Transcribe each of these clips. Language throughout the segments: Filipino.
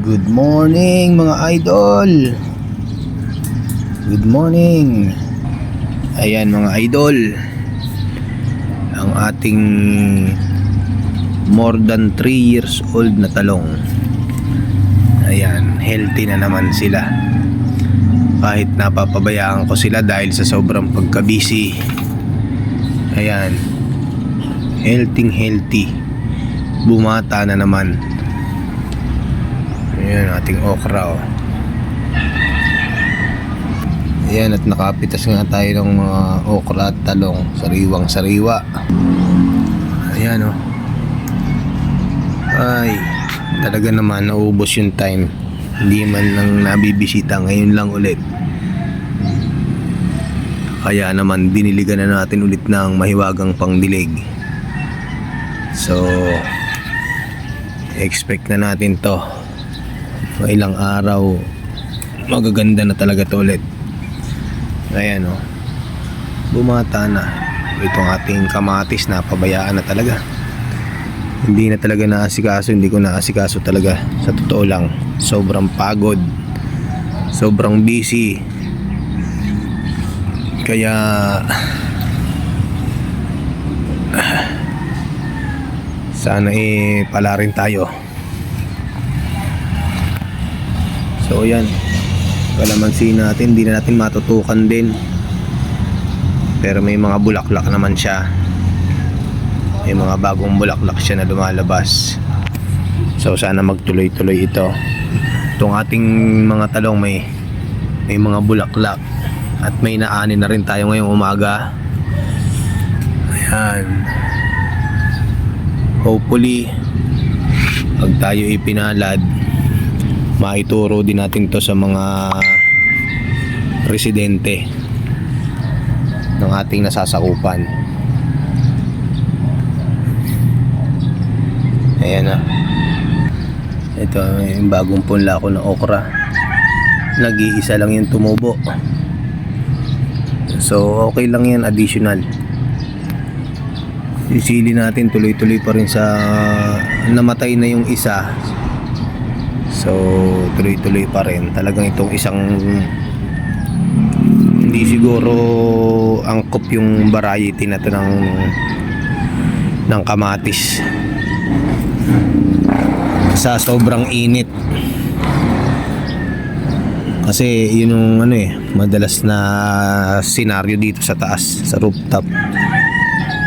Good morning mga idol. Good morning. Ayan mga idol, ang ating more than 3 years old na talong. Ayan, healthy na naman sila. Kahit napapabayaan ko sila dahil sa sobrang pagka-busy. Ayan, healthy. Bumata na naman. Ayan ating okra oh. Ayan, at nakapitas nga tayo ng mga okra at talong. Sariwang sariwa. Ayan oh. Ay, talaga naman naubos yung time. Hindi man lang nabibisita, ngayon lang ulit. Kaya naman diniligan na natin ulit ng mahiwagang pangdilig. So expect na natin to. Ilang araw magaganda na talaga to ulit. Ayan o, bumata na. Itong ating kamatis na pabayaan na talaga. Hindi na talaga naasikaso. Hindi ko naasikaso talaga. Sa totoo lang, sobrang pagod, sobrang busy. Kaya sana pala rin tayo. So yan, kalamansi natin hindi na natin matutukan din, pero may mga bulaklak naman siya. May mga bagong bulaklak siya na lumalabas. So sana magtuloy-tuloy ito. Itong ating mga talong may mga bulaklak. At may naani na rin tayo ngayong umaga. Ayan, hopefully pag tayo ipinalad, maituro din natin to sa mga residente ng ating nasasakupan. Ayan na. Ito yung bagong punla ko na okra. Nag-iisa lang yung tumubo. So okay lang yan, additional. Sisili natin, tuloy-tuloy pa rin sa namatay na yung isa. So tuloy-tuloy pa rin. Talagang itong isang hindi siguro angkop yung variety na to ng kamatis. Sa sobrang init. Kasi yun yung madalas na senaryo dito sa taas, sa rooftop.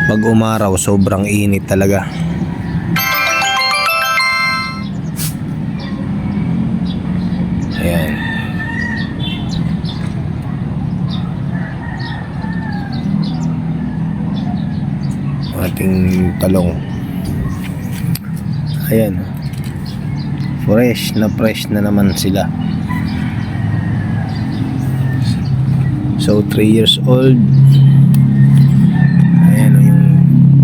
Pag umaraw, sobrang init talaga. Ayan. Ating talong. Ayan. Fresh na naman sila. So 3 years old. Ayan yung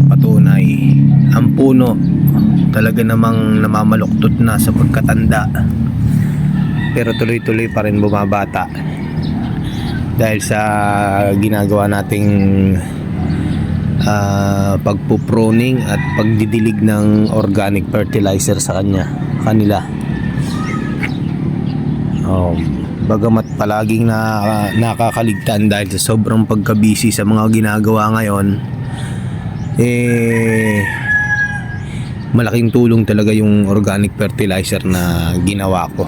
patunay. Ang puno talaga namang namamaluktot na sa pagkatanda, pero tuloy-tuloy pa rin bumabata dahil sa ginagawa nating pagpupruning at pagdidilig ng organic fertilizer sa kanila. Bagamat palaging nakakaligtaan dahil sa sobrang pagka-busy sa mga ginagawa ngayon, malaking tulong talaga yung organic fertilizer na ginawa ko,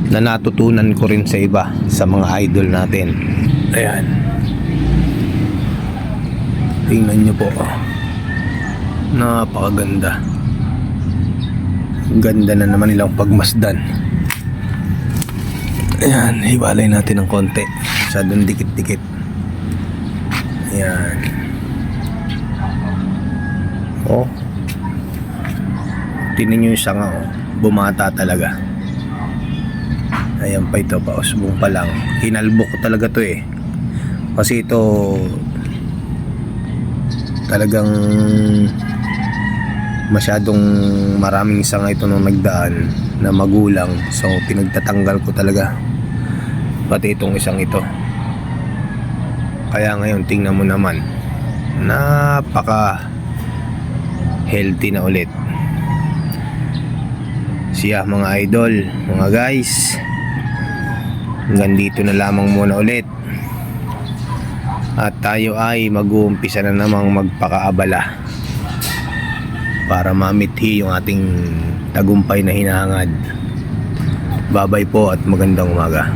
na natutunan ko rin sa iba, sa mga idol natin. Ayan, tingnan nyo po, napakaganda. Ganda na naman nilang pagmasdan. Ayan, hiwalay natin ng konti, masyadong dikit-dikit. Ayan. Oh, tingnan nyo yung sanga oh, bumata talaga. Ayan pa ito, pausbong pa lang. Hinalbok ko talaga to kasi ito talagang masyadong maraming sanga ito nung nagdaan na magulang. So pinagtatanggal ko talaga pati itong isang ito. Kaya ngayon tingnan mo naman, napaka healthy na ulit. siya mga idol, mga guys. Hanggang dito na lamang muna ulit. At tayo ay mag-uumpisa na namang magpakaabala para mamithi yung ating tagumpay na hinahangad. Babay po at magandang umaga.